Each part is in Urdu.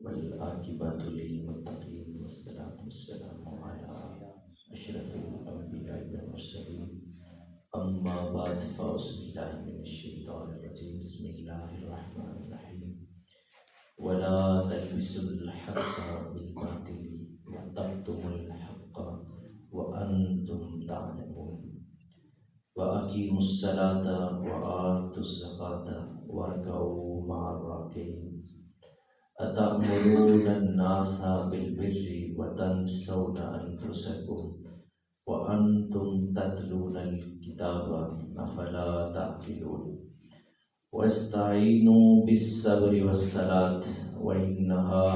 والعاقبۃ للمتقین والصلاة والسلام علی اشرف الانبیاء والمرسلین اما بعد فاعوذ باللہ من الشیطان الرجیم بسم اللہ الرحمن الرحیم ولا تلبسوا الحق بالباطل وتكتموا الحق وانتم تعلمون وأقيموا الصلاة وآتوا الزكاة واركعوا مع الراكعين أتأمرون الناس بالبر وتنسون أنفسكم وأنتم تتلون الكتاب أفلا تعقلون واستعينوا بالصبر والصلاة وإنها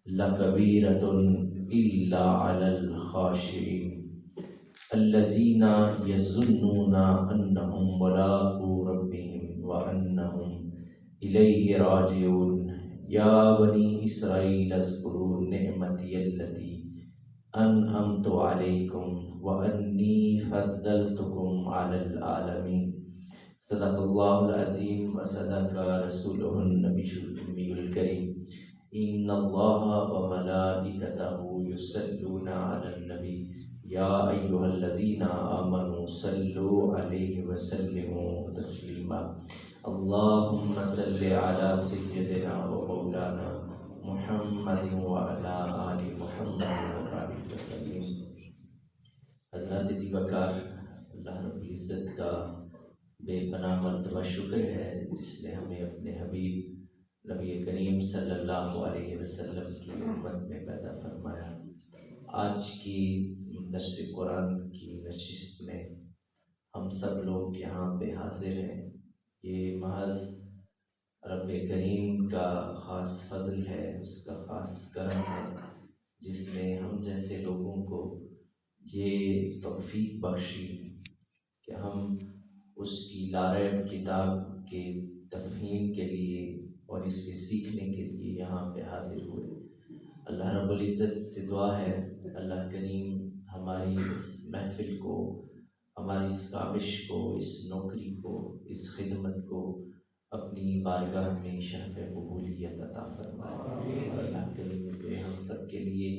لكبيرة إلا على الخاشعين الذين يظنون أنهم ملاقو ربهم وأنهم إليه راجعون يا بني إسرائيل اذكروا نعمتي التي أنعمت عليكم وأني فضلتكم على العالمين صدق الله العظيم وصدق رسوله النبي الأمي الكريم إن الله وملائكته يصلون على النبي يا أيها الذين آمنوا صلوا عليه وسلموا تسليما اللهم صل على سيدنا ومولانا محمد وعلى آل محمد وبارك وسلم۔ حضرات ذی وقار، اللہ رب العزت کا بے پناہ مرتبہ شکر ہے جس نے ہمیں اپنے حبیب نبی کریم صلی اللہ علیہ وسلم کی امت میں پیدا فرمایا۔ آج کی درس قرآن کی نشست میں ہم سب لوگ یہاں پہ حاضر ہیں، یہ محض رب کریم کا خاص فضل ہے، اس کا خاص کرم ہے جس نے ہم جیسے لوگوں کو یہ توفیق بخشی کہ ہم اس کی لارب کتاب کے تفہیم کے لیے اور اس کے سیکھنے کے لیے یہاں پہ حاضر ہوئے۔ اللہ رب العزت سے دعا ہے اللہ کریم ہماری اس محفل کو، ہماری اس کاوش کو، اس نوکری کو، اس خدمت کو اپنی بارگاہ میں شرف قبولیت عطا فرمائے اور اللہ کریم سے ہم سب کے لیے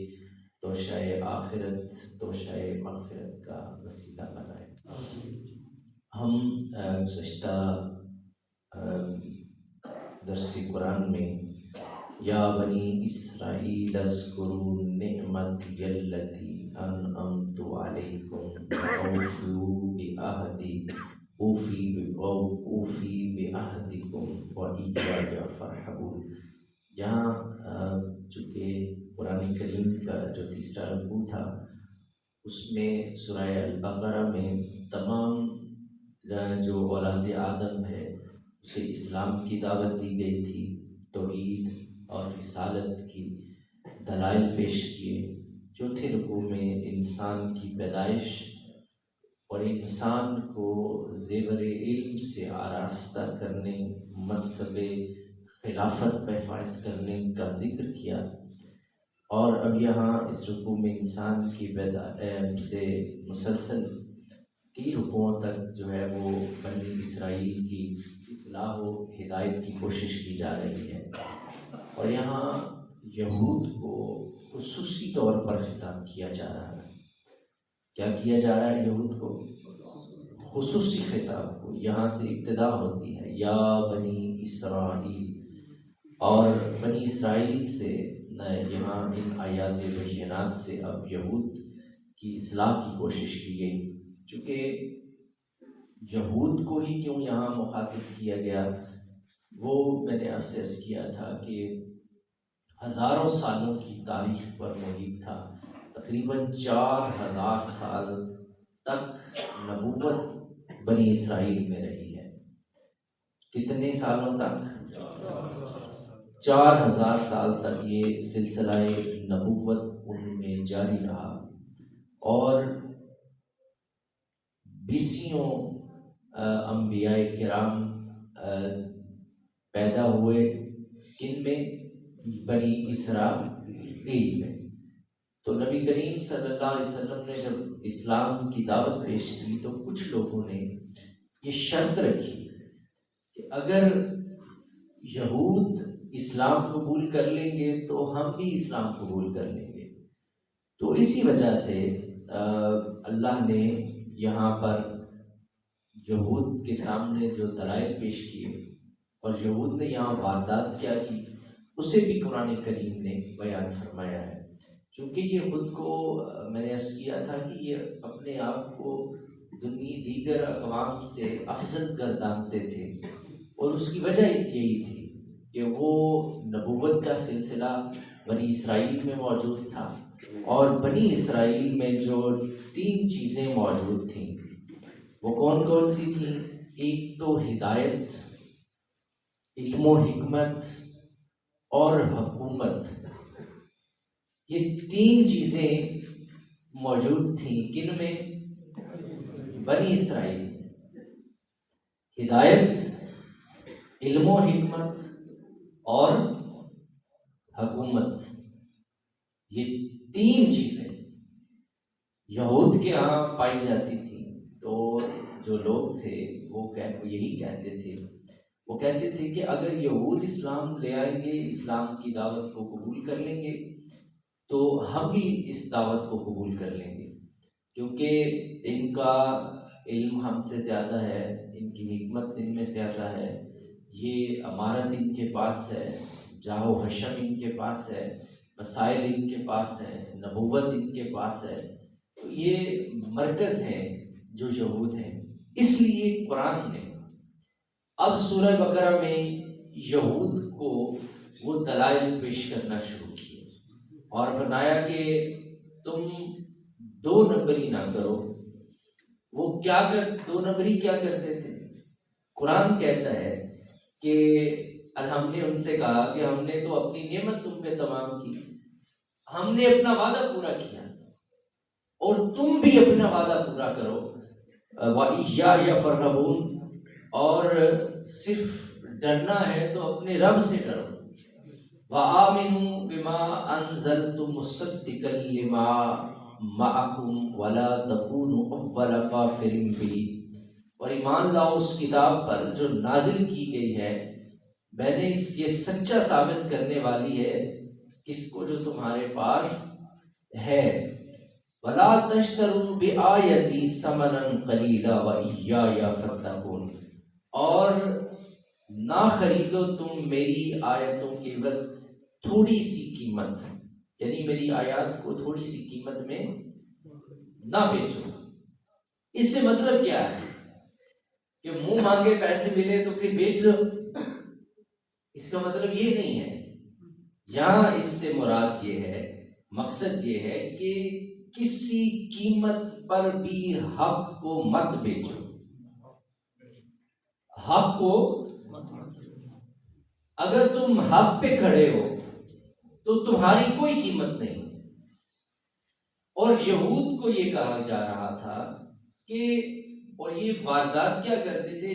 توشہ آخرت، توشہ مغفرت کا وسیلہ بنائے۔ ہم گزشتہ درس قرآن میں یا بنی اسرائیل اذکروا نعمتی التی انعمت علیکم واوفوا بعہدی اوفی بعہدکم وایایا فارہبون۔ یہاں چونکہ قرآن کریم کا جو تیسرا رکوع تھا اس میں سورہ البقرہ میں تمام جو اولاد آدم ہے اسے اسلام کی دعوت دی گئی تھی، توحید اور رسالت کی دلائل پیش کیے۔ چوتھے رکوع میں انسان کی پیدائش اور انسان کو زیور علم سے آراستہ کرنے، منصب خلافت پہ فائز کرنے کا ذکر کیا، اور اب یہاں اس رکوع میں انسان کی پیدائش سے مسلسل کئی رکوعوں تک جو ہے وہ بنی اسرائیل کی اصلاح و ہدایت کی کوشش کی جا رہی ہے، اور یہاں یہود کو خصوصی طور پر خطاب کیا جا رہا ہے۔ کیا کیا جا رہا ہے یہود کو؟ خصوصی خطاب کو۔ یہاں سے ابتدا ہوتی ہے یا بنی اسرائیل، اور بنی اسرائیل سے یہاں ان آیات بینات سے اب یہود کی اصلاح کی کوشش کی گئی۔ چونکہ یہود کو ہی کیوں یہاں مخاطب کیا گیا، وہ میں نے آپ سے عرض کیا تھا کہ ہزاروں سالوں کی تاریخ پر محیط تھا، تقریباً 4000 سال تک نبوت بنی اسرائیل میں رہی ہے۔ کتنے سالوں تک؟ 4000 سال تک یہ سلسلہ نبوت ان میں جاری رہا، اور بیسیوں انبیاء کرام پیدا ہوئے، کن میں؟ بنی اسرائیل میں۔ تو نبی کریم صلی اللہ علیہ وسلم نے جب اسلام کی دعوت پیش کی تو کچھ لوگوں نے یہ شرط رکھی کہ اگر یہود اسلام قبول کر لیں گے تو ہم بھی اسلام قبول کر لیں گے۔ تو اسی وجہ سے اللہ نے یہاں پر یہود کے سامنے جو دلائل پیش کیے اور یہود نے یہاں واردات کیا کی، اسے بھی قرآن کریم نے بیان فرمایا ہے۔ چونکہ یہ خود کو میں نے عرض کیا تھا کہ یہ اپنے آپ کو دیگر اقوام سے افضل گردانتے تھے، اور اس کی وجہ یہی تھی کہ وہ نبوت کا سلسلہ بنی اسرائیل میں موجود تھا، اور بنی اسرائیل میں جو 3 چیزیں موجود تھیں وہ کون کون سی تھیں؟ ایک تو ہدایت، علم و حکمت اور حکومت۔ یہ 3 چیزیں موجود تھیں کن میں؟ بنی اسرائیل میں۔ ہدایت، علم و حکمت اور حکومت، یہ 3 چیزیں یہود کے ہاں پائی جاتی تھیں۔ تو جو لوگ تھے وہ یہی کہتے تھے، وہ کہتے تھے کہ اگر یہود اسلام لے آئیں گے، اسلام کی دعوت کو قبول کر لیں گے، تو ہم بھی اس دعوت کو قبول کر لیں گے، کیونکہ ان کا علم ہم سے زیادہ ہے، ان کی حکمت ان میں زیادہ ہے، یہ امارت ان کے پاس ہے، جاہ و حشم ان کے پاس ہے، مسائل ان کے پاس ہے، نبوت ان کے پاس ہے۔ تو یہ مرکز ہیں جو یہود ہیں۔ اس لیے قرآن نے اب سورہ بقرہ میں یہود کو وہ دلائل پیش کرنا شروع کیے اور بنایا کہ تم 2 نمبری نہ کرو۔ وہ دو نمبری کیا کرتے تھے؟ قرآن کہتا ہے کہ ہم نے ان سے کہا کہ ہم نے تو اپنی نعمت تم پہ تمام کی، ہم نے اپنا وعدہ پورا کیا، اور تم بھی اپنا وعدہ پورا کرو۔ وَإِيَّايَ فَارْهَبُونَ، اور صرف ڈرنا ہے تو اپنے رب سے ڈرو۔ وَآمِنُوا بِمَا أَنزَلْتُ مُصَدِّقًا لِمَا مَعَكُمْ وَلَا تَكُونُوا أَوَّلَ كَافِرٍ بِهِ، اور ایمان لاؤ اس کتاب پر جو نازل کی گئی ہے، میں نے یہ سچا ثابت کرنے والی ہے کس کو؟ جو تمہارے پاس ہے۔ وَلَا تَشْتَرُوا بِآيَتِي ثَمَنًا قَلِيلًا وَإِيَّايَ فَاتَّقُونِ، اور نہ خریدو تم میری آیتوں کے بس تھوڑی سی قیمت، یعنی میری آیات کو تھوڑی سی قیمت میں نہ بیچو۔ اس سے مطلب کیا ہے کہ منہ مانگے پیسے ملے تو پھر بیچ دو، اس کا مطلب یہ نہیں ہے۔ یہاں اس سے مراد یہ ہے، مقصد یہ ہے کہ کسی قیمت پر بھی حق کو مت بیچو، حق کو اگر تم حق پہ کھڑے ہو تو تمہاری کوئی قیمت نہیں۔ اور یہود کو یہ کہا جا رہا تھا کہ، اور یہ واردات کیا کرتے تھے،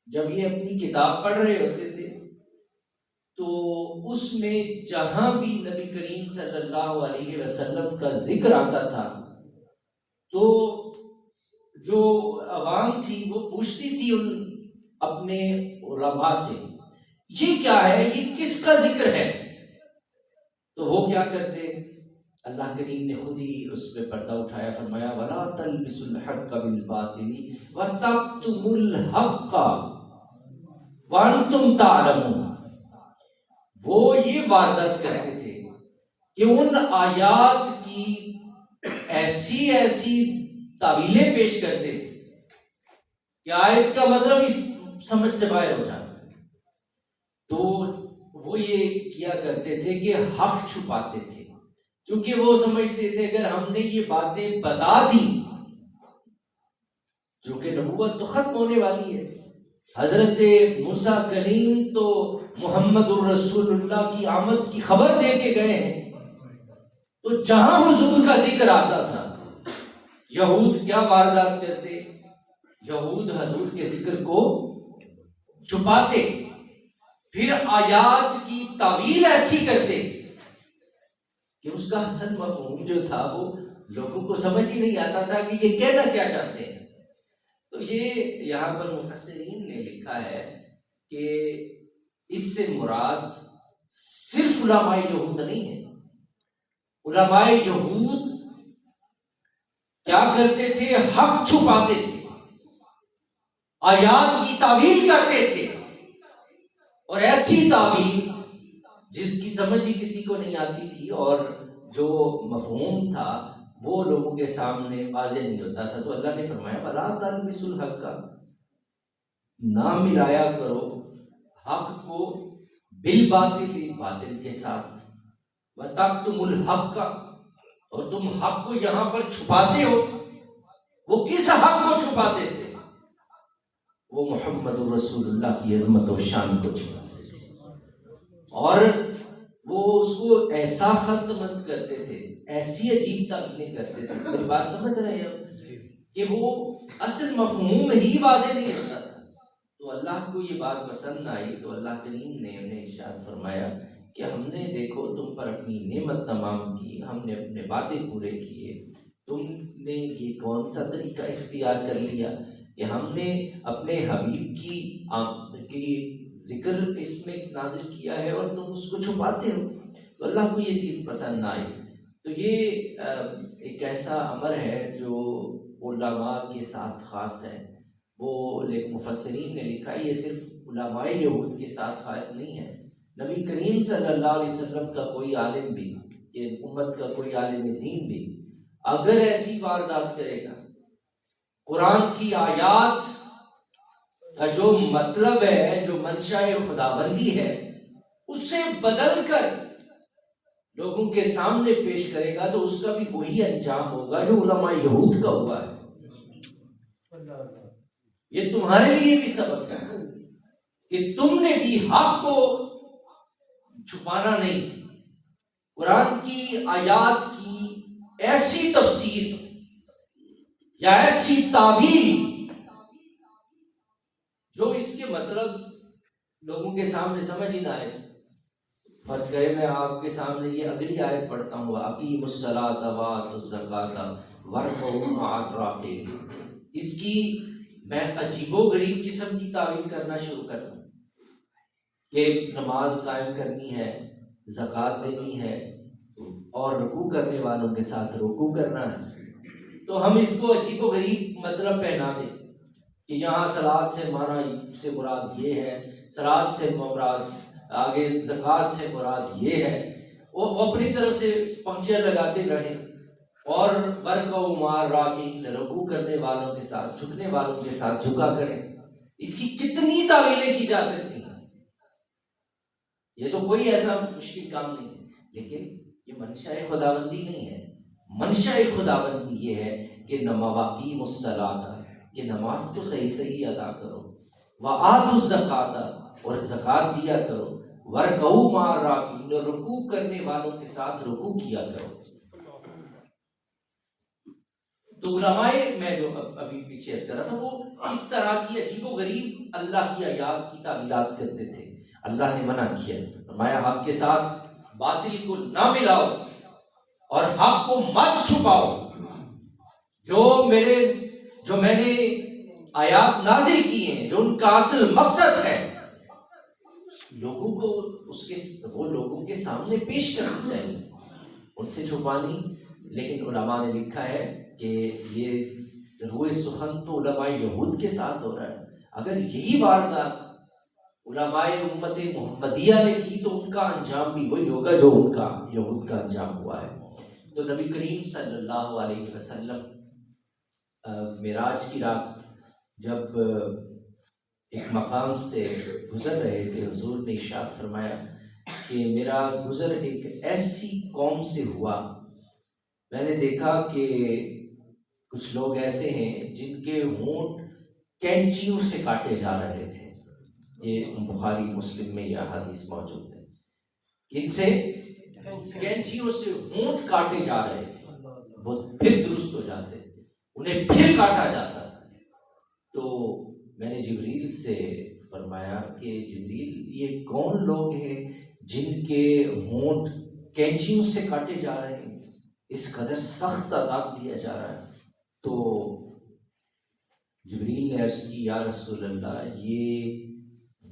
جب یہ اپنی کتاب پڑھ رہے ہوتے تھے تو اس میں جہاں بھی نبی کریم صلی اللہ علیہ وسلم کا ذکر آتا تھا تو جو عوام تھی وہ پوچھتی تھی ان اپنے علماء سے، یہ کیا ہے، یہ کس کا ذکر ہے؟ تو وہ کیا کرتے؟ اللہ کریم نے خود ہی اس پہ پردہ اٹھایا، فرمایا وَلَا تَلْبِسُوا الْحَقَّ بِالْبَاطِلِ وَتَكْتُمُوا الْحَقَّ وَأَنْتُمْ تَعْلَمُونَ۔ وہ یہ واردات کرتے تھے کہ ان آیات کی ایسی تعویلیں پیش کرتے کہ آیت کا مطلب اس سمجھ سے باہر ہو جاتا ہے۔ تو وہ یہ کیا کرتے تھے کہ حق چھپاتے تھے، کیونکہ وہ سمجھتے تھے اگر ہم نے یہ باتیں بتا دی جو کہ نبوت تو ختم ہونے والی ہے، حضرت موسیٰ کلیم تو محمد الرسول اللہ کی آمد کی خبر دے کے گئے ہیں، تو جہاں حضور کا ذکر آتا تھا یہود کیا واردات کرتے؟ یہود حضور کے ذکر کو چھپاتے، پھر آیات کی تعویل ایسی کرتے کہ اس کا حسن مفہوم جو تھا وہ لوگوں کو سمجھ ہی نہیں آتا تھا کہ یہ کہنا کیا چاہتے ہیں۔ تو یہ یہاں پر مفسرین نے لکھا ہے کہ اس سے مراد صرف علماء یہود نہیں ہے. علماء یہود کیا کرتے تھے؟ حق چھپاتے تھے، آیات کی تعویل کرتے تھے، اور ایسی تعویل جس کی سمجھ ہی کسی کو نہیں آتی تھی، اور جو مفہوم تھا وہ لوگوں کے سامنے واضح نہیں ہوتا تھا. تو اللہ نے فرمایا وَلَا تَلْبِسُوا الْحَقَّ، نہ ملایا کرو حق کو بالباطل، باطل کے ساتھ. وَتَكْتُمُوا الْحَقَّ، اور تم حق کو یہاں پر چھپاتے ہو. وہ کس حق کو چھپاتے تھے؟ وہ محمد رسول اللہ کی عظمت و شان کو چھپاتے تھے، اور وہ اس کو ایسا خط مت کرتے تھے، ایسی عجیب تعبیریں کرتے تھے. میری بات سمجھ رہے ہیں کہ وہ اصل مفہوم ہی واضح نہیں ہوتا تھا. تو اللہ کو یہ بات پسند نہ آئی، تو اللہ کریم نے انہیں ارشاد فرمایا کہ ہم نے دیکھو تم پر اپنی نعمت تمام کی، ہم نے اپنے وعدے پورے کیے، تم نے یہ کون سا طریقہ اختیار کر لیا کہ ہم نے اپنے حبیب کی ذکر اس میں نازل کیا ہے اور تم اس کو چھپاتے ہو. تو اللہ کو یہ چیز پسند نہ آئی. تو یہ ایک ایسا امر ہے جو علماء کے ساتھ خاص ہے. وہ مفسرین نے لکھا ہے یہ صرف علماء یہود کے ساتھ خاص نہیں ہے. نبی کریم صلی اللہ علیہ وسلم کا کوئی عالم بھی، یہ امت کا کوئی عالم دین بھی اگر ایسی واردات کرے گا، قرآن کی آیات کا جو مطلب ہے، جو منشاء خداوندی ہے، اسے بدل کر لوگوں کے سامنے پیش کرے گا، تو اس کا بھی وہی انجام ہوگا جو علماء یہود کا ہوا ہے. یہ تمہارے لیے بھی سبق ہے کہ تم نے بھی حق کو چھپانا نہیں. قرآن کی آیات کی ایسی تفسیر یا ایسی تعبیر جو اس کے مطلب لوگوں کے سامنے سمجھ ہی نہ آئے. فرض کرے میں آپ کے سامنے یہ اگلی آیت پڑھتا ہوں، اقیموا الصلاۃ وآتوا الزکاۃ وارکعوا مع الراکعین، اس کی میں عجیب و غریب قسم کی تعویل کرنا شروع کر دوں کہ نماز قائم کرنی ہے، زکوٰۃ دینی ہے، اور رکوع کرنے والوں کے ساتھ رکوع کرنا ہے، تو ہم اس کو عجیب و غریب مطلب پہنا دیں کہ یہاں صلاۃ سے معنی سے مراد یہ ہے، صلاۃ سے مراد آگے زکوٰۃ سے مراد یہ ہے. وہ اپنی طرف سے پنکچر لگاتے رہیں، اور ورکعوا مع الراکعین، رکوع کرنے والوں کے ساتھ، جھکنے والوں کے ساتھ جھکا کریں. اس کی کتنی تعویلیں کی جا سکتی ہیں، یہ تو کوئی ایسا مشکل کام نہیں ہے. لیکن یہ منشاء خداوندی نہیں ہے. منشاء خداوندی یہ ہے کہ واقیموا الصلاۃ، کہ نماز تو صحیح ادا کرو، وآتوا الزکاۃ، اور زکوٰۃ دیا کرو، وارکعوا مع الراکعین، اور رکوع کرنے والوں کے ساتھ رکوع کیا کرو. تو علماء، میں جو ابھی پیچھے عرض کر رہا تھا، وہ اس طرح کی عجیب و غریب اللہ کی آیات کی تعویلات کرتے تھے. اللہ نے منع کیا، فرمایا حق کے ساتھ باطل کو نہ ملاؤ اور حق کو مت چھپاؤ. جو میں نے آیات نازل کی ہیں، جو ان کا اصل مقصد ہے، لوگوں کو وہ لوگوں کے سامنے پیش کرنی چاہیے، ان سے چھپانی. لیکن علماء نے لکھا ہے کہ یہ روئے سخن تو علماء یہود کے ساتھ ہو رہا ہے. اگر یہی واردات علماء امت محمدیہ نے کی تو ان کا انجام بھی وہی ہوگا جو ان کا یہود کا انجام ہوا ہے. تو نبی کریم صلی اللہ علیہ وسلم معراج کی رات جب ایک مقام سے گزر رہے تھے، حضور نے ارشاد فرمایا کہ میرا گزر ایک ایسی قوم سے ہوا، میں نے دیکھا کہ کچھ لوگ ایسے ہیں جن کے ہونٹ کینچیوں سے کاٹے جا رہے تھے. یہ بخاری مسلم میں یہ حدیث موجود ہے. ان سے کینچیوں سے ہونٹ کاٹے جا رہے تھے، وہ پھر درست ہو جاتے، انہیں پھر کاٹا جاتا. تو میں نے جبریل سے فرمایا کہ جبریل، یہ کون لوگ ہیں جن کے ہونٹ کینچیوں سے کاٹے جا رہے ہیں، اس قدر سخت عذاب دیا جا رہا ہے؟ تو جبریل نے عرض کی یا رسول اللہ، یہ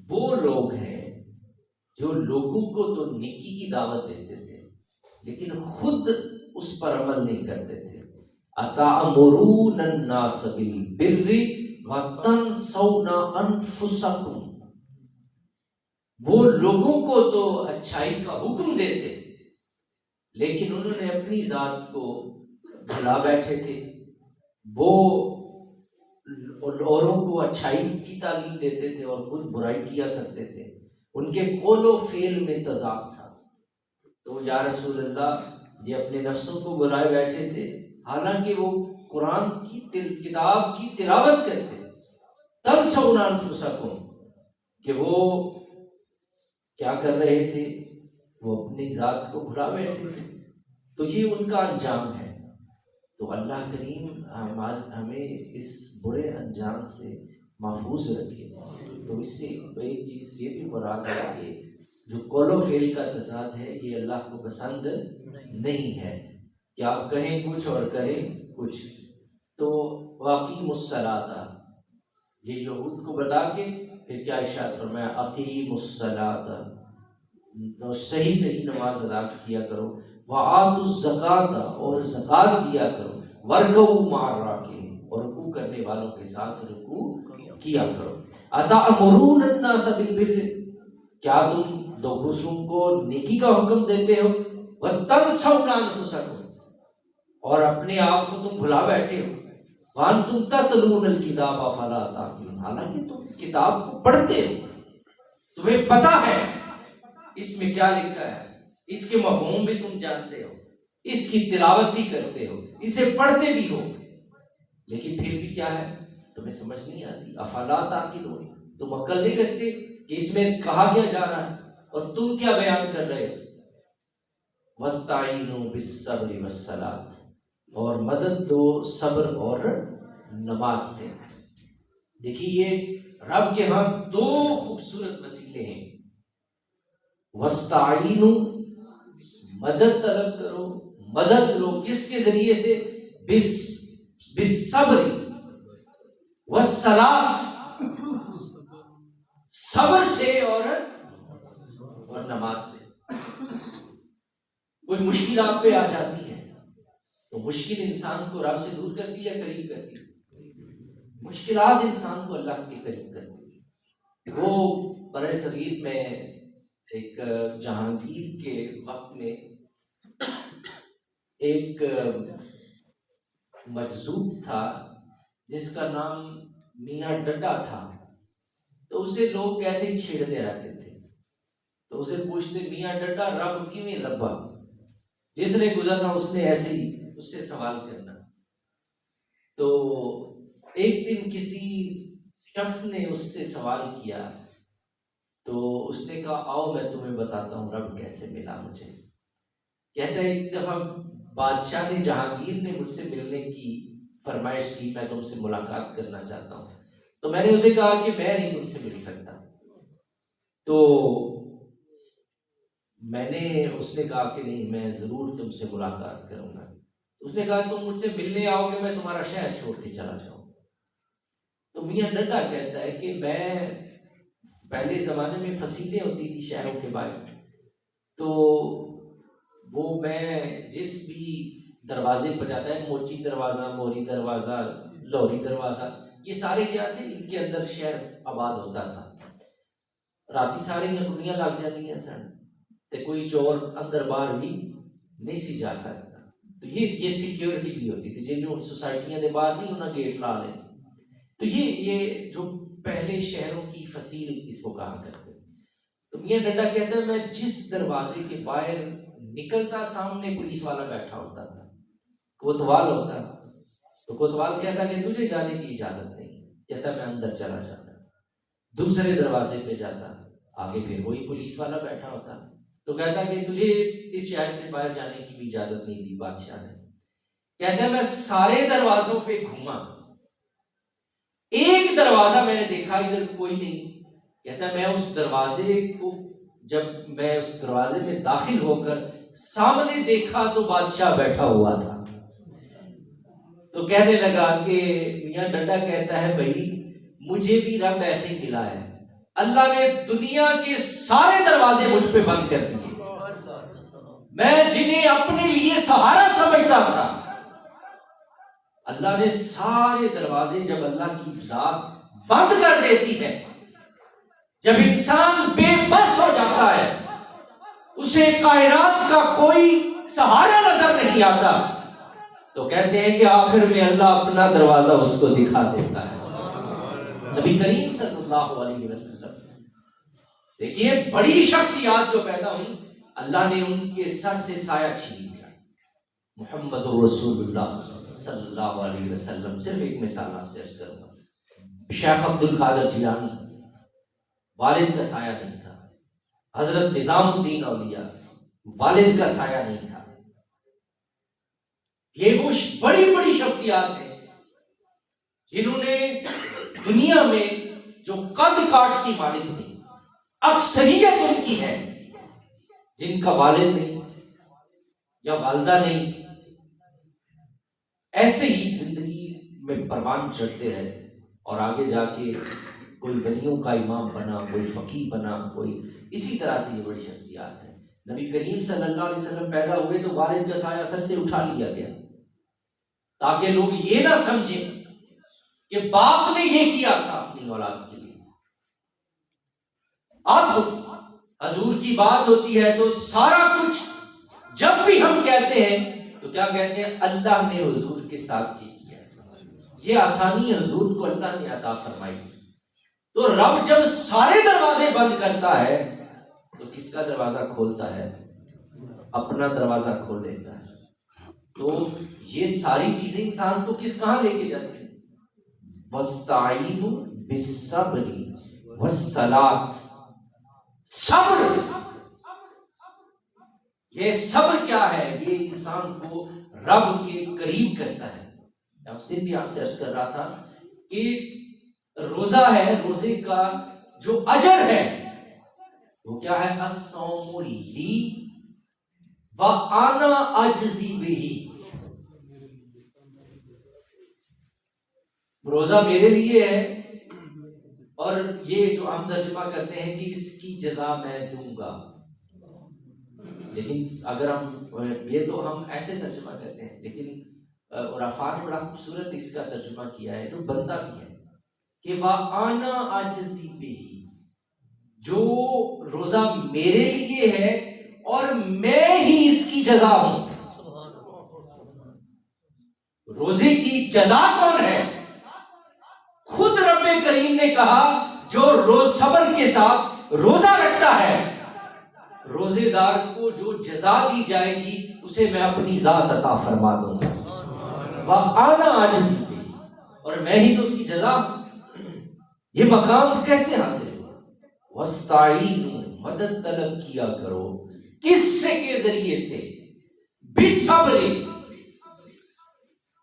وہ لوگ ہیں جو لوگوں کو تو نیکی کی دعوت دیتے تھے لیکن خود اس پر عمل نہیں کرتے تھے. اتأمرون الناس بالبر وتنسون انفسکم. وہ لوگوں کو تو اچھائی کا حکم دیتے لیکن انہوں نے اپنی ذات کو بھلا بیٹھے تھے. وہ اوروں کو اچھائی کی تعلیم دیتے تھے اور خود برائی کیا کرتے تھے. ان کے قول و فعل میں تضاد تھا. تو یا رسول اللہ یہ اپنے نفسوں کو بلائے بیٹھے تھے حالانکہ وہ قرآن کی کتاب کی تلاوت کرتے. تنسون انفسکم کہ وہ کیا کر رہے تھے؟ وہ اپنی ذات کو بھلا بیٹھے تھے. تو یہ ان کا انجام ہے. تو اللہ کریم ہمیں اس برے انجام سے محفوظ رکھے. تو اس سے ایک چیز یہ بھی مراد ہے کہ جو قول و فعل کا تضاد ہے یہ اللہ کو پسند نہیں ہے کہ آپ کہیں کچھ اور کریں کچھ. تو واقعی الصلاۃ یہ یہود کو بتا کے پھر کیا ارشاد فرمایا اقیم الصلاۃ، تو صحیح نماز ادا کیا کرو. وآتوا الزکوٰۃ اور زکوٰۃ دیا کرو. وارکعوا مع الراکعین اور رکوع کرنے والوں کے ساتھ رکوع کیا کرو. اتأمرون الناس بالبر، کیا تم دوسروں کو نیکی کا حکم دیتے ہو. وتنسون انفسکم اور اپنے آپ کو تم بھلا بیٹھے ہو. وانتم تتلون الکتاب افلا تعقلون، حالانکہ تم کتاب کو پڑھتے ہو، تمہیں پتہ ہے اس میں کیا لکھا ہے، اس کے مفہوم بھی تم جانتے ہو، اس کی تلاوت بھی کرتے ہو، اسے پڑھتے بھی ہو، لیکن پھر بھی کیا ہے تمہیں سمجھ نہیں آتی. افلا تعقلون، تم عقل نہیں رکھتے کہ اس میں کہا کیا جا رہا ہے اور تم کیا بیان کر رہے ہو. واستعینوا بالصبر والصلاۃ اور مدد دو صبر اور نماز سے. دیکھیے یہ رب کے ہاں دو خوبصورت وسیلے ہیں. واستعینوا مدد طلب کرو، مدد لو کس کے ذریعے سے؟ بالصبر والصلاۃ، صبر سے اور نماز سے. کوئی مشکل آپ پہ آ جاتی ہے تو مشکل انسان کو رب سے دور کرتی ہے قریب کرتی ہے؟ مشکلات انسان کو اللہ کے قریب کرتی ہے. وہ برِ صغیر میں ایک جہانگیر کے وقت میں ایک مجذوب تھا جس کا نام میاں ڈڈا تھا. تو اسے لوگ ایسے ہی چھیڑتے رہتے تھے. تو اسے پوچھتے میاں ڈڈا رب کیویں لبا؟ جس نے گزرنا اس نے ایسے ہی اس سے سوال کرنا. تو ایک دن کسی شخص نے اس سے سوال کیا تو اس نے کہا آؤ میں تمہیں بتاتا ہوں رب کیسے ملا مجھے. کہتا ہے ایک دفعہ بادشاہ نے جہانگیر نے مجھ سے ملنے کی فرمائش کی، میں تم سے ملاقات کرنا چاہتا ہوں. تو میں نے اسے کہا کہ میں نہیں تم سے مل سکتا. تو اس نے کہا کہ نہیں میں ضرور تم سے ملاقات کروں گا. اس نے کہا تم مجھ سے ملنے آؤ گے میں تمہارا شہر چھوڑ کے چلا جاؤں. تو میاں ڈڈا کہتا ہے کہ میں پہلے زمانے میں فصیلیں ہوتی تھی شہروں کے باہر، تو وہ میں جس بھی دروازے پر جاتا ہے، موچی دروازہ، موری دروازہ، لوری دروازہ، یہ سارے کیا تھے ان کے اندر شہر آباد ہوتا تھا. راتی سارے گڈیاں لگ جاتی ہیں سن تے کوئی چور اندر باہر بھی نہیں سی جا سکتا. تو یہ سیکیورٹی بھی ہوتی تھی جو سوسائٹیاں دے باہر نہیں انہاں گیٹ لا لے. تو یہ جو پہلے شہروں کی فصیل اس کو کہا کرتے. تو میاں ڈڈا کہتا ہے میں جس دروازے کے باہر نکلتا سامنے پولیس والا بیٹھا ہوتا تھا، کوتوال ہوتا. تو کوتوال کہتا کہ تجھے جانے کی اجازت نہیں. کہتا میں اندر چلا جاتا. دوسرے دروازے پہ جاتا، آگے پھر وہی پولیس والا بیٹھا ہوتا. تو کہتا کہ تجھے اس شہر سے باہر جانے کی بھی اجازت نہیں دی بادشاہ نے. کہتا ہے میں سارے دروازوں پہ گھوما، ایک دروازہ میں نے دیکھا ادھر کوئی نہیں. کہتا ہے میں اس دروازے کو جب میں اس دروازے میں داخل ہو کر سامنے دیکھا تو بادشاہ بیٹھا ہوا تھا. تو کہنے لگا کہ میاں ڈڈا کہتا ہے بھائی مجھے بھی رب ایسے ہی ملا ہے. اللہ نے دنیا کے سارے دروازے مجھ پہ بند کر دیے. میں جنہیں اپنے لیے سہارا سمجھتا تھا، اللہ نے سارے دروازے، جب اللہ کی ذات بند کر دیتی ہے، جب انسان بے بس ہو جاتا ہے، اسے کائنات کا کوئی سہارا نظر نہیں آتا، تو کہتے ہیں کہ آخر میں اللہ اپنا دروازہ اس کو دکھا دیتا ہے. نبی کریم صلی اللہ علیہ وسلم دیکھیے، بڑی شخصیات جو پیدا ہوئی، اللہ نے ان کے سر سے سایہ چھین لیا. محمد رسول اللہ صلی اللہ علیہ وسلم. صرف ایک مثال آپ سے عرض کروں گا. شیخ عبد القادر جیلانی، والد کا سایہ نہیں تھا. حضرت نظام الدین اولیاء، والد کا سایہ نہیں تھا. یہ وہ بڑی بڑی شخصیات ہیں جنہوں نے دنیا میں جو قد کاٹ کی مالک تھی، اکثریت ان کی ہے جن کا والد نہیں یا والدہ نہیں، ایسے ہی زندگی میں پروان چڑھتے رہے اور آگے جا کے کوئی ولیوں کا امام بنا، کوئی فقیہ بنا، کوئی اسی طرح سے. یہ بڑی شخصیات ہیں. نبی کریم صلی اللہ علیہ وسلم پیدا ہوئے تو والد کا سایہ سر سے اٹھا لیا گیا تاکہ لوگ یہ نہ سمجھیں کہ باپ نے یہ کیا تھا اپنی اولاد کے لیے. اب حضور کی بات ہوتی ہے تو سارا کچھ جب بھی ہم کہتے ہیں تو کیا کہتے ہیں؟ اللہ نے حضور کے ساتھ یہ کیا. یہ آسانی حضور کو اللہ نے عطا فرمائی. تو رب جب سارے دروازے بند کرتا ہے تو کس کا دروازہ کھولتا ہے؟ اپنا دروازہ کھول لیتا ہے. تو یہ ساری چیزیں انسان کو کہاں لے کے جاتی ہیں؟ وَاسْتَعِینُوا بِالصَّبْرِ وَالصَّلَاةِ. صبر. یہ صبر کیا ہے؟ یہ انسان کو رب کے قریب کرتا ہے. میں اس دن بھی آپ سے عرض کر رہا تھا کہ روزہ ہے، روزے کا جو اجر ہے وہ کیا ہے؟ الصوم لی وانا اجزی بہ. روزہ میرے لیے ہے اور یہ جو ہم ترجمہ کرتے ہیں کہ اس کی جزا میں دوں گا. لیکن اگر ہم یہ تو ہم ایسے ترجمہ کرتے ہیں، لیکن عرفاء نے بڑا خوبصورت اس کا ترجمہ کیا ہے جو بنتا بھی ہے کہ وَأَنَا أَجْزِي بِهِ. جو روزہ میرے لیے ہے اور میں ہی اس کی جزا ہوں. روزے کی جزا کون ہے؟ خود رب کریم نے کہا جو صبر کے ساتھ روزہ رکھتا ہے، روزے دار کو جو جزا دی جائے گی اسے میں اپنی ذات عطا فرما دوں گا. وَأَنَا أَجْزِي بِهِ. اور میں ہی تو اس کی جزا. یہ مقام کیسے حاصل ہوا؟ وَاسْتَعِینُوا. مدد طلب کیا کرو. کس سے؟ کے ذریعے سے. بِالصَّبْرِ.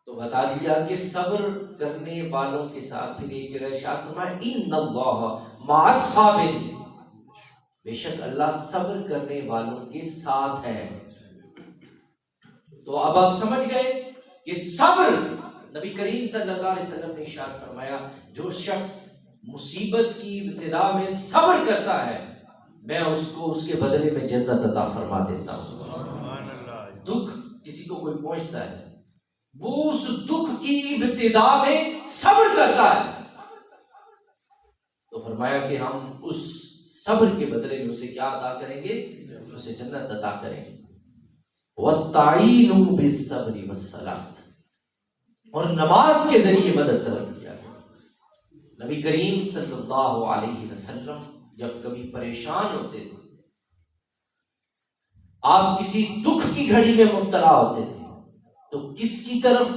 تو بتا دیا کہ صبر کرنے والوں کے ساتھ. پھر ایک جگہ ارشاد فرمایا اِنَّ اللَّهَ مَعَ الصَّابِرِينَ. بے شک اللہ صبر کرنے والوں کے ساتھ ہے. تو اب آپ سمجھ گئے کہ صبر. نبی کریم صلی اللہ علیہ وسلم نے ارشاد فرمایا جو شخص مصیبت کی ابتدا میں صبر کرتا ہے میں اس کو اس کے بدلے میں جنت عطا فرما دیتا ہوں. دکھ کسی کو کوئی پہنچتا ہے، وہ اس دکھ کی ابتدا میں صبر کرتا ہے تو فرمایا کہ ہم اس صبر کے بدلے میں اسے کیا عطا کریں گے؟ اسے جنت عطا کریں گے. وَاسْتَعِینُوا بِالصَّبْرِ وَالصَّلَاةِ. اور نماز کے ذریعے مدد طلب کیا گیا. نبی کریم صلی اللہ علیہ وسلم جب کبھی پریشان ہوتے تھے، آپ کسی دکھ کی گھڑی میں مبتلا ہوتے تھے تو کس کی طرف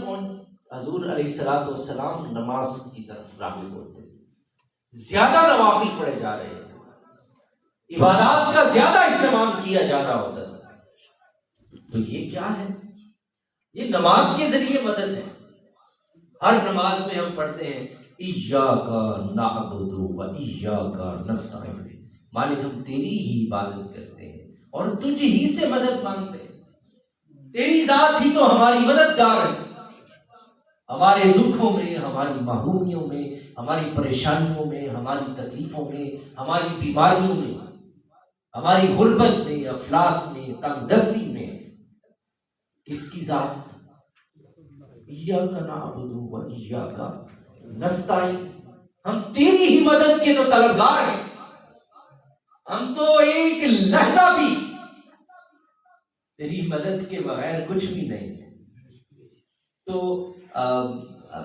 حضور علیہ الصلوۃ والسلام نماز کی طرف راغب ہوتے تھے. زیادہ نوافل پڑھے جا رہے تھے، عبادات کا زیادہ اہتمام کیا جا رہا ہوتا تھا. تو یہ کیا ہے؟ یہ نماز کے ذریعے مدد ہے. ہر نماز میں ہم پڑھتے ہیں ایاک نعبد و ایاک نستعین. مالک ہم تیری ہی عبادت کرتے ہیں اور تجھ ہی سے مدد مانگتے ہیں. تیری ذات ہی تو ہماری مددگار ہے. ہمارے دکھوں میں، ہماری محرومیوں میں، ہماری پریشانیوں میں، ہماری تکلیفوں میں، ہماری بیماریوں میں، ہماری غربت میں، افلاس میں، تنگ دستی میں کس کی ذات؟ ایاک نعبد و ایاک نستعین، ہم تیری ہی مدد کے تو طلبگار ہیں، ہم تو ایک لحظہ بھی تیری مدد کے بغیر کچھ بھی نہیں ہے۔ تو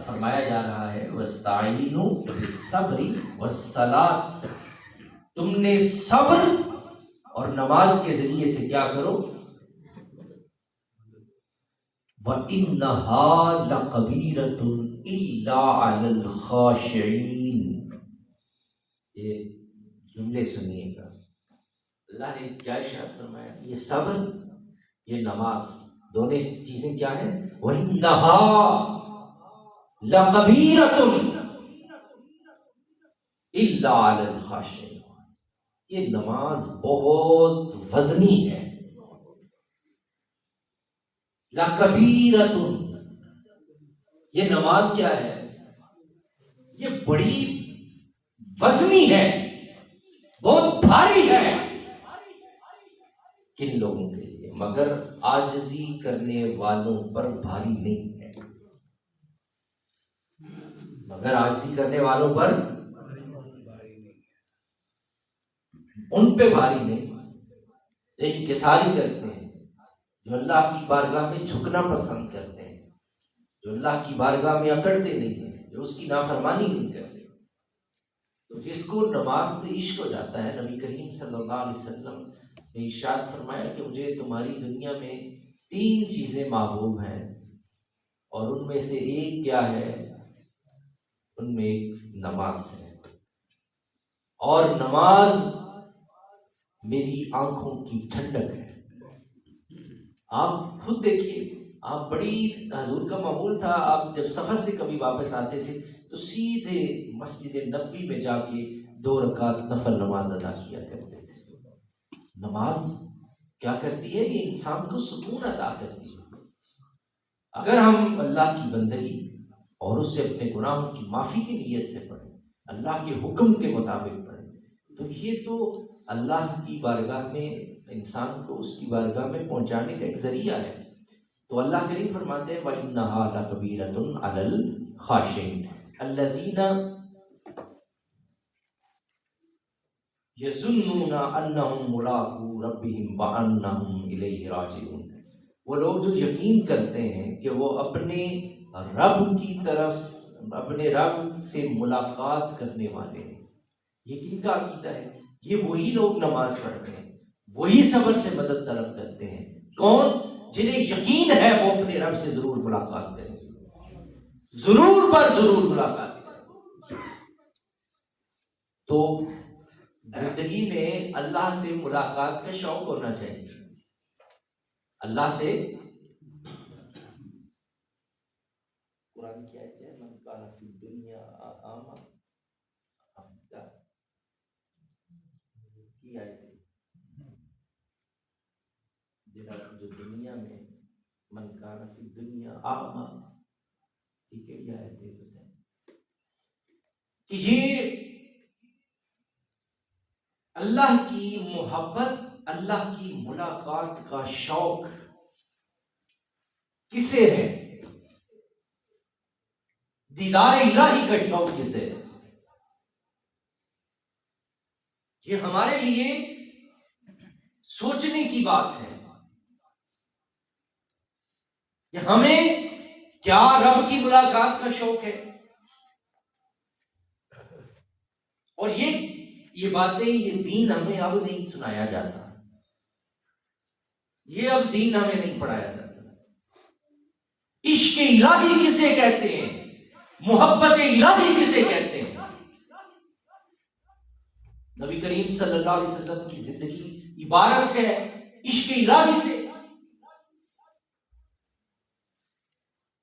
فرمایا جا رہا ہے وَاسْتَعِینُوا بِالصَّبْرِ وَالصَّلَاةِ، تم نے صبر اور نماز کے ذریعے سے کیا کرو؟ وَإِنَّهَا لَكَبِيرَةٌ إِلَّا عَلَى الْخَاشِعِينَ، یہ جملے سنیے گا، اللہ نے کیا ارشاد فرمایا؟ یہ صبر، یہ نماز، دونوں چیزیں کیا ہیں؟ وَإِنَّهَا لَكَبِيرَةٌ إِلَّا عَلَى الْخَاشِعِينَ، یہ نماز بہت وزنی ہے۔ لَكَبِيرَةٌ، یہ نماز کیا ہے؟ یہ بڑی وزنی ہے، بہت بھاری ہے۔ کن لوگوں کے لیے؟ مگر عاجزی کرنے والوں پر بھاری نہیں ہے، مگر عاجزی کرنے والوں پر، ان پہ بھاری نہیں، انکساری کرتے ہیں، جو اللہ کی بارگاہ میں جھکنا پسند کرتے ہیں، جو اللہ کی بارگاہ میں اکڑتے نہیں ہیں، جو اس کی نافرمانی نہیں کرتے۔ تو جس کو نماز سے عشق ہو جاتا ہے، نبی کریم صلی اللہ علیہ وسلم نے ارشاد فرمایا کہ مجھے تمہاری دنیا میں 3 چیزیں محبوب ہیں، اور ان میں سے ایک کیا ہے؟ ان میں ایک نماز ہے، اور نماز میری آنکھوں کی ٹھنڈک ہے۔ آپ خود دیکھیے، آپ بڑی حضور کا معمول تھا، آپ جب سفر سے کبھی واپس آتے تھے تو سیدھے مسجد نبوی میں جا کے 2 رکعت نفل نماز ادا کیا کرتے تھے۔ نماز کیا کرتی ہے؟ یہ انسان کو سکون عطا کرتی ہے۔ اگر ہم اللہ کی بندگی اور اس سے اپنے گناہوں کی معافی کی نیت سے پڑھیں، اللہ کے حکم کے مطابق پڑھیں، تو یہ تو اللہ کی بارگاہ میں انسان کو اس کی بارگاہ میں پہنچانے کا ایک ذریعہ ہے۔ تو اللہ کریم فرماتے ہیں وَإِنَّهَا لَكَبِيرَةٌ عَلَى الْخَاشِعِينَ الَّذِينَ يَظُنُّونَ أَنَّهُم مُّلَاقُو رَبِّهِمْ وَأَنَّهُمْ إِلَيْهِ رَاجِعُونَ، وہ لوگ جو یقین کرتے ہیں کہ وہ اپنے رب کی طرف، اپنے رب سے ملاقات کرنے والے ہیں۔ یہ کن کا عقیدہ ہے؟ یہ وہی لوگ نماز پڑھتے ہیں، وہی صبر سے مدد طلب کرتے ہیں۔ کون؟ جنہیں یقین ہے وہ اپنے رب سے ضرور ملاقات کریں گے، ضرور پر ضرور ملاقات کریں۔ تو زندگی میں اللہ سے ملاقات کا شوق ہونا چاہیے، اللہ سے۔ قرآن کی آیت ہے من کان فی الدنیا اعمى حفظہ کی آیت ہے، جو دنیا میں من کان فی الدنیا اعمى، ٹھیک ہے، یہ آیت ہے بتائیں کہ یہ اللہ کی محبت، اللہ کی ملاقات کا شوق کسے ہے؟ دیدار الہی کا شوق کسے ہے؟ یہ ہمارے لیے سوچنے کی بات ہے کہ ہمیں کیا رب کی ملاقات کا شوق ہے؟ اور یہ باتیں، یہ دین ہمیں اب نہیں سنایا جاتا، یہ اب دین ہمیں نہیں پڑھایا جاتا۔ عشق الہی کسے کہتے ہیں؟ محبت الہی کسے کہتے ہیں؟ نبی کریم صلی اللہ علیہ وسلم کی زندگی عبارت ہے عشق الہی سے۔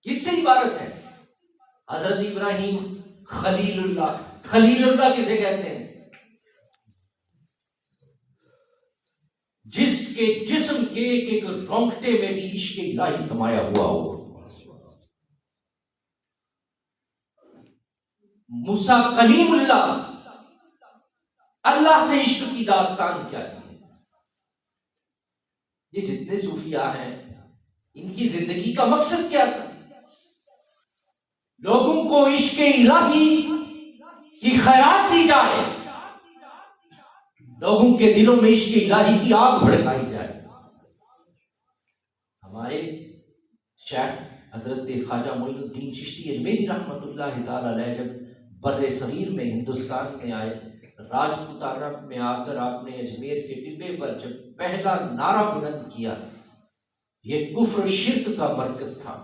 کس سے عبارت ہے؟ حضرت ابراہیم خلیل اللہ، خلیل اللہ کسے کہتے ہیں؟ جس کے جسم کے ایک ایک رونگٹے میں بھی عشق الہی سمایا ہوا ہو۔ موسیٰ کلیم اللہ، اللہ سے عشق کی داستان کیا سی ہے؟ یہ جتنے صوفیاء ہیں ان کی زندگی کا مقصد کیا تھا؟ لوگوں کو عشق الہی کی خیرات دی جائے، لوگوں کے دلوں میں عشق الہی کی آگ بھڑکائی جائے۔ ہمارے شیخ حضرت خواجہ معین الدین چشتی اجمیری رحمۃ اللہ تعالی علیہ جب بر صغیر میں ہندوستان میں آئے، راجپوتانہ میں آ کر آپ نے اجمیر کے ٹبے پر جب پہلا نعرہ بلند کیا، یہ کفر و شرک کا مرکز تھا،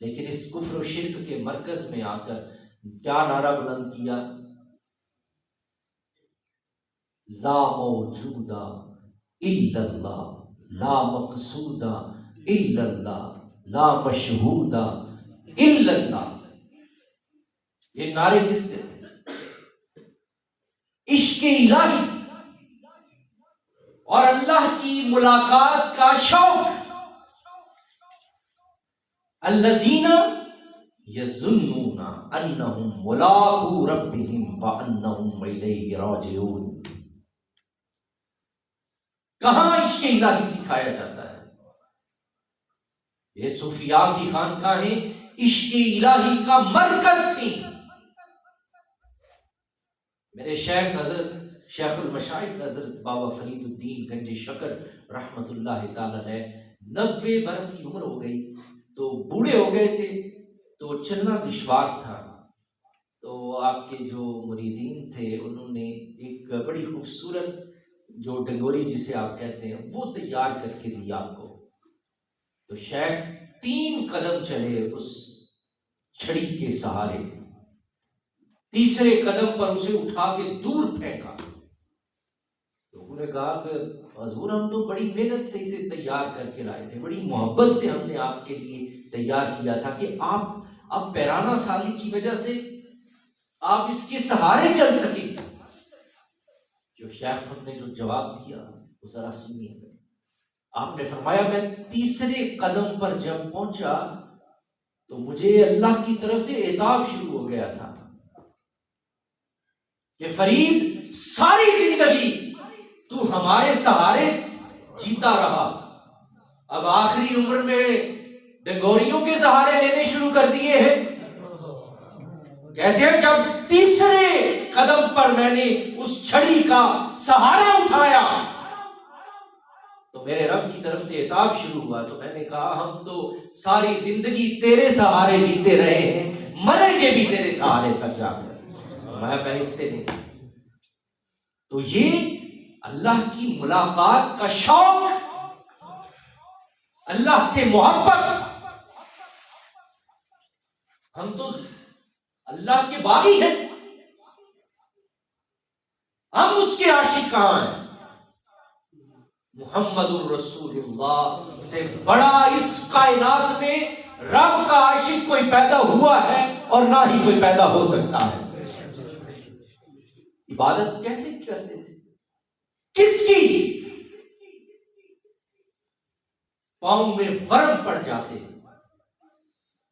لیکن اس کفر و شرک کے مرکز میں آ کر کیا نعرہ بلند کیا؟ لا موجودہ الا اللہ، لا مقصودہ الا اللہ، لا مشہودہ الا اللہ۔ یہ نعرے کس سے تھے؟ عشق الہی اور اللہ کی ملاقات کا شوق۔ الذین یظنون انہم ملاقو ربہم وانہم الیہ راجعون۔ کہاں عشق الہی سکھایا جاتا ہے؟ یہ صوفیاء کی خانقاہیں عشق الہی کا مرکز تھیں۔ میرے شیخ حضرت شیخ المشائخ حضرت بابا فرید الدین گنج شکر رحمت اللہ تعالی علیہ 90 برس کی عمر ہو گئی، تو بوڑھے ہو گئے تھے، تو چلنا دشوار تھا، تو آپ کے جو مریدین تھے انہوں نے ایک بڑی خوبصورت جو ڈنگوری جسے آپ کہتے ہیں وہ تیار کر کے دی آپ کو۔ تو شیخ 3 قدم چلے اس چھڑی کے سہارے، تیسرے قدم پر اسے اٹھا کے دور پھینکا۔ لوگوں نے کہا کہ حضور ہم تو بڑی محنت سے اسے تیار کر کے لائے تھے، بڑی محبت سے ہم نے آپ کے لیے تیار کیا تھا کہ آپ اب پیرانہ سالی کی وجہ سے آپ اس کے سہارے چل سکیں۔ جو شیخ نے جو جواب دیا وہ ذرا سنیے۔ آپ نے فرمایا میں تیسرے قدم پر جب پہنچا تو مجھے اللہ کی طرف سے عتاب شروع ہو گیا تھا کہ فرید ساری زندگی تو ہمارے سہارے جیتا رہا، اب آخری عمر میں ڈنگوریوں کے سہارے لینے شروع کر دیے ہیں۔ کہتے ہیں جب تیسرے قدم پر میں نے اس چھڑی کا سہارا اٹھایا تو میرے رب کی طرف سے عتاب شروع ہوا، تو میں نے کہا ہم تو ساری زندگی تیرے سہارے جیتے رہے ہیں، مریں گے بھی تیرے سہارے پر جا کر، میں اس سے نہیں۔ تو یہ اللہ کی ملاقات کا شوق، اللہ سے محبت، ہم تو اللہ کے باغی ہیں، ہم اس کے عاشق کہاں ہیں؟ محمد الرسول اللہ سے بڑا اس کائنات میں رب کا عاشق کوئی پیدا ہوا ہے اور نہ ہی کوئی پیدا ہو سکتا ہے۔ عبادت کیسے کرتے تھے؟ کس کی؟ پاؤں میں ورم پڑ جاتے۔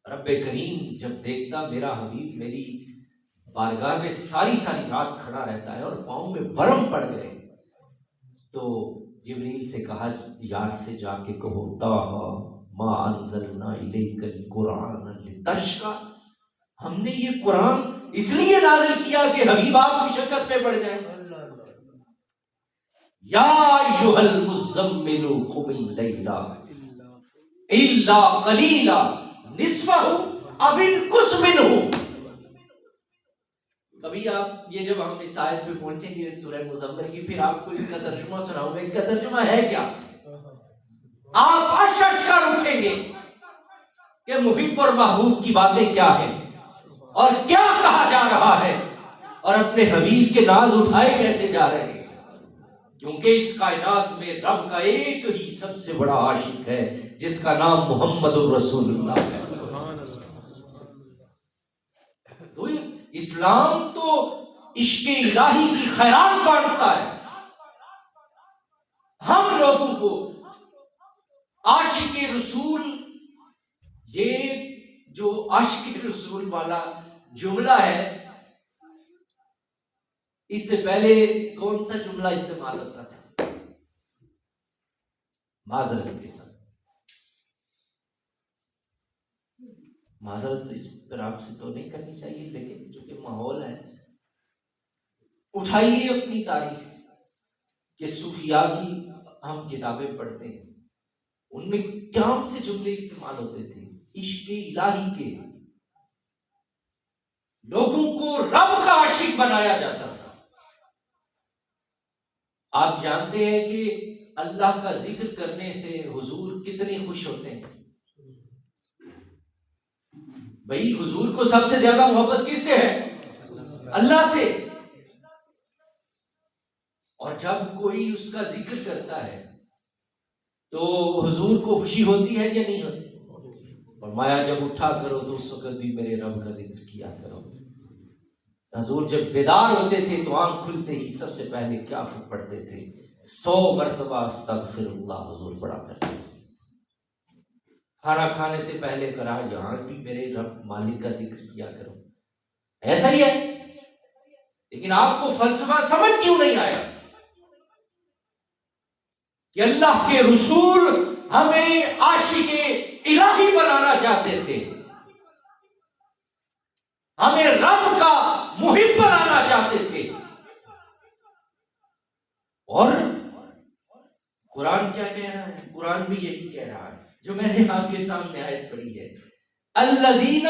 رب کریم جب دیکھتا میرا حبیب میری بارگاہ میں ساری رات کھڑا رہتا ہے اور پاؤں میں ورم پڑ گئے، تو جبریل سے کہا یار سے جا کے کہو طٰہٰ ما انزلنا الیک القرآن لتشقیٰ، ہم نے یہ قرآن اس لیے نازل کیا کہ حبیب آپ مشقت میں پڑ جائیں۔ یا ایھا المزمل قم اللیل الا قلیلا نصفہ او انقص منہ۔ کبھی آپ یہ جب ہم اس آیت پہ پہنچیں گے سورہ مزمل کی، پھر آپ کو اس کا ترجمہ سناؤں گا۔ اس کا ترجمہ ہے کیا؟ آپ اشش کر اٹھیں گے کہ محب اور محبوب کی باتیں کیا ہیں اور کیا کہا جا رہا ہے اور اپنے حبیب کے ناز اٹھائے کیسے جا رہے ہیں، کیونکہ اس کائنات میں رب کا ایک ہی سب سے بڑا عاشق ہے جس کا نام محمد الرسول اللہ ہے۔ تو اسلام تو عشق الہی کی خیرات بانٹتا ہے، ہم لوگوں کو عاشق رسول، یہ جو عاشق رسول والا جملہ ہے، اس سے پہلے کون سا جملہ استعمال ہوتا تھا؟ معذرت کے ساتھ، معذرت اس پر آپ سے تو نہیں کرنی چاہیے، لیکن جو کہ ماحول ہے، اٹھائیے اپنی تاریخ کہ صوفیاء کی ہم کتابیں پڑھتے ہیں، ان میں کون سے جملے استعمال ہوتے تھے؟ عشق الہی کے، لوگوں کو رب کا عاشق بنایا جاتا تھا۔ آپ جانتے ہیں کہ اللہ کا ذکر کرنے سے حضور کتنے خوش ہوتے ہیں؟ بھائی حضور کو سب سے زیادہ محبت کس سے ہے؟ اللہ سے۔ اور جب کوئی اس کا ذکر کرتا ہے تو حضور کو خوشی ہوتی ہے یا نہیں ہوتی؟ فرمایا جب اٹھا کرو تو اس وقت بھی میرے رب کا ذکر کیا کرو۔ حضور جب بیدار ہوتے تھے تو آنکھ کھلتے ہی سب سے پہلے کیا پڑھتے تھے؟ 100 مرتبہ استغفر اللہ حضور پڑھا کرتے تھے۔ کھانا کھانے سے پہلے کرا یہاں بھی میرے رب مالک کا ذکر کیا کرو۔ ایسا ہی ہے، لیکن آپ کو فلسفہ سمجھ کیوں نہیں آیا کہ اللہ کے رسول ہمیں عاشق الہی بنانا چاہتے تھے، ہمیں رب کا محب بنانا چاہتے تھے۔ اور قرآن کیا کہہ رہا ہے؟ قرآن بھی یہی کہہ رہا ہے جو میں نے آپ کے سامنے آیت پڑھی ہے، الذین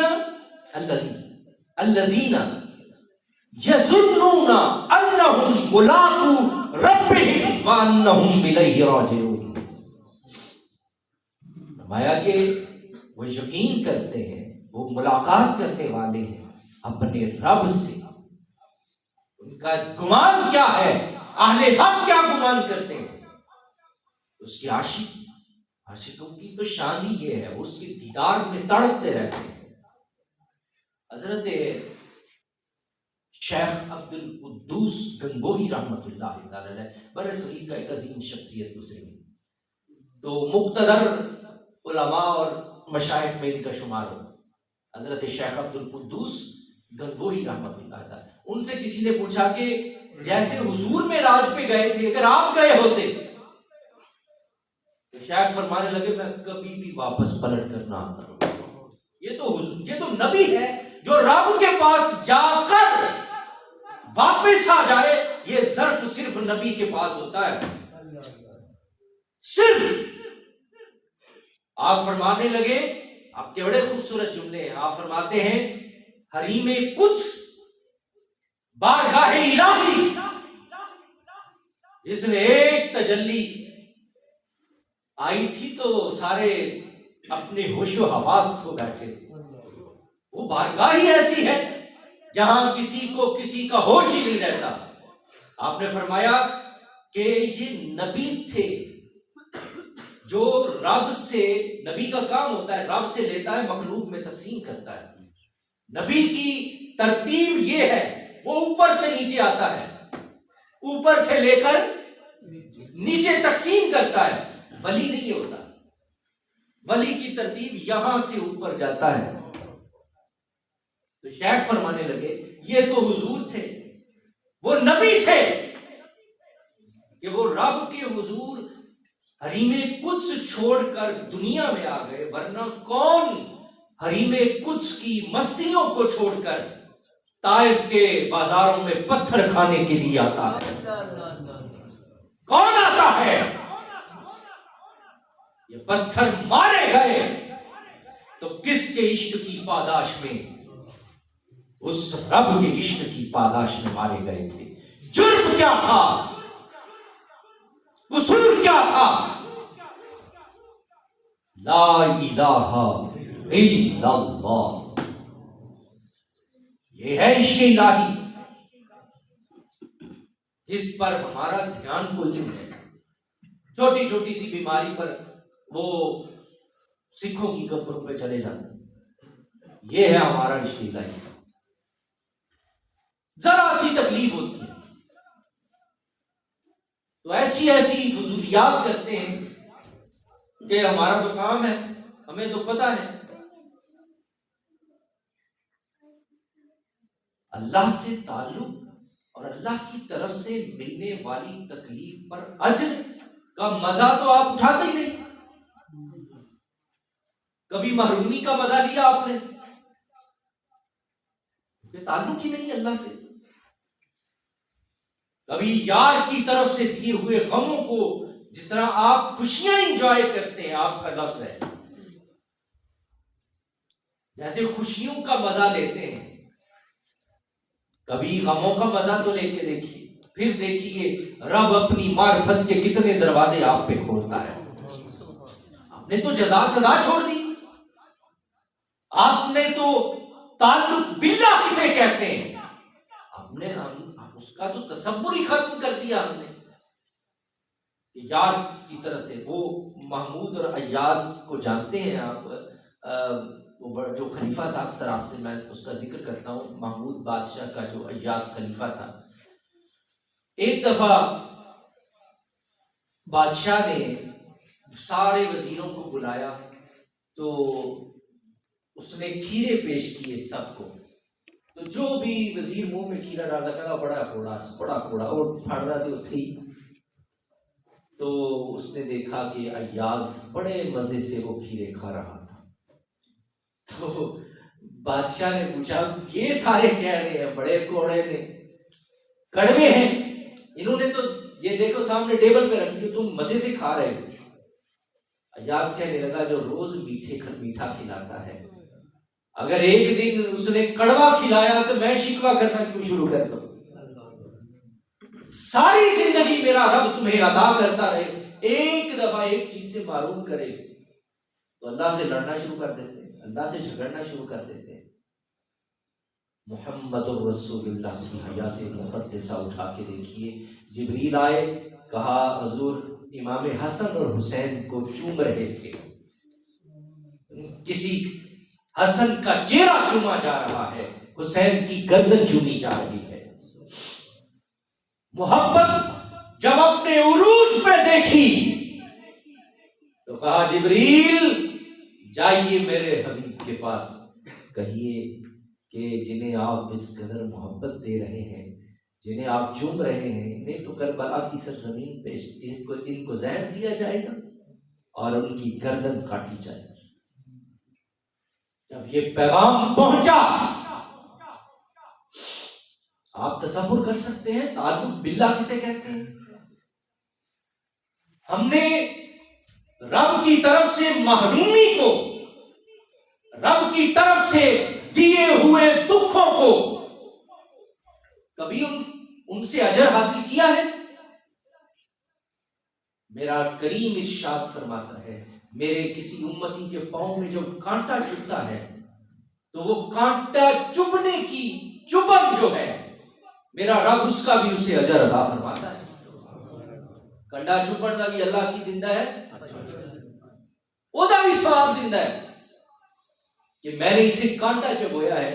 یظنون انہم ملاقو ربہم وانہم الیہ راجعون۔ فرمایا کہ وہ یقین کرتے ہیں، وہ ملاقات کرنے والے ہیں اپنے رب سے۔ ان کا گمان کیا ہے؟ اہل حق کیا گمان کرتے ہیں؟ اس کے عاشقوں کی تو شان ہی یہ ہے، اس کے دیدار میں تڑپتے رہتے ہیں۔ حضرت شیخ عبد القدوس گنگوہی رحمۃ اللہ علیہ بر صغیر کا ایک عظیم شخصیت گزری، تو مقتدر علماء اور مشائخ میں ان کا شمار ہو۔ حضرت شیخ عبد القدوس گنگوہی رحمۃ اللہ علیہ، ان سے کسی نے پوچھا کہ جیسے حضور میں راج پہ گئے تھے، اگر آپ گئے ہوتے تو شیخ فرمانے لگے میں کبھی بھی واپس پلٹ کر نہ آتا۔ یہ تو نبی ہے جو رب کے پاس جا کر واپس آ جائے، یہ ظرف صرف نبی کے پاس ہوتا ہے۔ صرف آپ فرمانے لگے، آپ کے بڑے خوبصورت جملے ہیں، آپ فرماتے ہیں حریم قدس بارگاہ الہی، جس میں ایک تجلی آئی تھی تو سارے اپنے ہوش و حواس کھو بیٹھے تھے۔ وہ بارگاہ ہی ایسی ہے جہاں کسی کو کسی کا ہوش ہی نہیں رہتا۔ آپ نے فرمایا کہ یہ نبی تھے جو رب سے، نبی کا کام ہوتا ہے رب سے لیتا ہے، مخلوق میں تقسیم کرتا ہے۔ نبی کی ترتیب یہ ہے، وہ اوپر سے نیچے آتا ہے، اوپر سے لے کر نیچے تقسیم کرتا ہے۔ ولی نہیں ہوتا، ولی کی ترتیب یہاں سے اوپر جاتا ہے۔ تو شیخ فرمانے لگے یہ تو حضور تھے، وہ نبی تھے کہ وہ رب کے حضور حریم قدس چھوڑ کر دنیا میں آ گئے، ورنہ کون حریم قدس کی مستیوں کو چھوڑ کر طائف کے بازاروں میں پتھر کھانے کے لیے آتا ہے؟ کون آتا ہے؟ یہ پتھر مارے گئے تو کس کے عشق کی پاداش میں؟ اس رب کے عشق کی پاداش میں مارے گئے تھے۔ جرم کیا تھا؟ قصور کیا تھا؟ لا الہ الا اللہ، یہ ہے عشق الہی جس پر ہمارا دھیان کوئی نہیں ہے۔ چھوٹی چھوٹی سی بیماری پر وہ سکھوں کی قبروں پہ چلے جاتے ہیں، یہ ہے ہمارا عشق الہی۔ ذرا سی تکلیف ہوتی ہے تو ایسی ایسی فضولیات کرتے ہیں کہ ہمارا تو کام ہے، ہمیں تو پتا ہے۔ اللہ سے تعلق اور اللہ کی طرف سے ملنے والی تکلیف پر اجر کا مزہ تو آپ اٹھاتے ہی نہیں. کبھی محرومی کا مزہ لیا آپ نے؟ یہ تعلق ہی نہیں اللہ سے. کبھی یار کی طرف سے دیے ہوئے غموں کو جس طرح آپ خوشیاں انجوائے کرتے ہیں، آپ کا لفظ ہے جیسے خوشیوں کا مزہ لیتے ہیں، کبھی غموں کا مزہ تو لے کے دیکھیے. پھر دیکھیے رب اپنی معرفت کے کتنے دروازے آپ پہ کھولتا ہے. آپ نے تو جزا سزا چھوڑ دی، آپ نے تو تعلق باللہ کسے کہتے ہیں آپ نے اس کا تو تصور ہی ختم کر دیا. ہم نے کہ یار کی طرف سے وہ محمود اور ایاز کو جانتے ہیں آپ، وہ جو خلیفہ تھا، اکثر آپ سے میں اس کا ذکر کرتا ہوں، محمود بادشاہ کا جو ایاز خلیفہ تھا. ایک دفعہ بادشاہ نے سارے وزیروں کو بلایا تو اس نے کھیرے پیش کیے سب کو. تو جو بھی وزیر منہ میں کھیرا ڈالتا کہا بڑا کوڑا اور پھاڑ رہا تھے اتھے ہی. تو اس نے دیکھا کہ ایاز بڑے مزے سے وہ کھیرے کھا رہا تھا. تو بادشاہ نے پوچھا یہ سارے کہہ رہے ہیں بڑے کوڑے نے کڑوے ہیں، انہوں نے تو یہ دیکھو سامنے ٹیبل پہ رکھ دیا، تم مزے سے کھا رہے ہو. ایاز کہنے لگا جو روز میٹھا کھلاتا ہے، اگر ایک دن اس نے کڑوا کھلایا تو میں شکوہ کرنا کیوں شروع کر دوں؟ ساری زندگی میرا رب تمہیں عطا کرتا رہے، ایک دفعہ ایک چیز سے معروف کرے تو اللہ سے لڑنا شروع کر دیتے ہیں، اللہ سے جھگڑنا شروع کر دیتے ہیں. محمد الرسول اللہ کی حیات مقدسہ اٹھا کے دیکھیے. جبریل آئے، کہا حضور امام حسن اور حسین کو چوم رہے تھے، کسی حسن کا چہرہ چوما جا رہا ہے، حسین کی گردن چومی جا رہی ہے. محبت جب اپنے عروج پہ دیکھی تو کہا جبریل جائیے میرے حبیب کے پاس، کہیے کہ جنہیں آپ اس قدر محبت دے رہے ہیں، جنہیں آپ چوم رہے ہیں، انہیں تو کربلا کی سرزمین پہ ان کو زہر دیا جائے گا اور ان کی گردن کاٹی جائے گی. جب یہ پیغام پہنچا، آپ تصور کر سکتے ہیں تعلق باللہ کسے کہتے ہیں. ہم نے رب کی طرف سے محرومی کو، رب کی طرف سے دیے ہوئے دکھوں کو کبھی ان سے اجر حاصل کیا ہے؟ میرا کریم ارشاد فرماتا ہے میرے کسی امتی کے پاؤں میں جب کانٹا چبھتا ہے تو وہ کانٹا چبھنے کی چبھن جو ہے میرا رب اس کا بھی اسے اجر عطا فرماتا ہے. کنڈا چبھن دا بھی اللہ کی دیندا ہے، وہ دا بھی ثواب دیندا ہے کہ میں نے اسے کانٹا چبھویا ہے،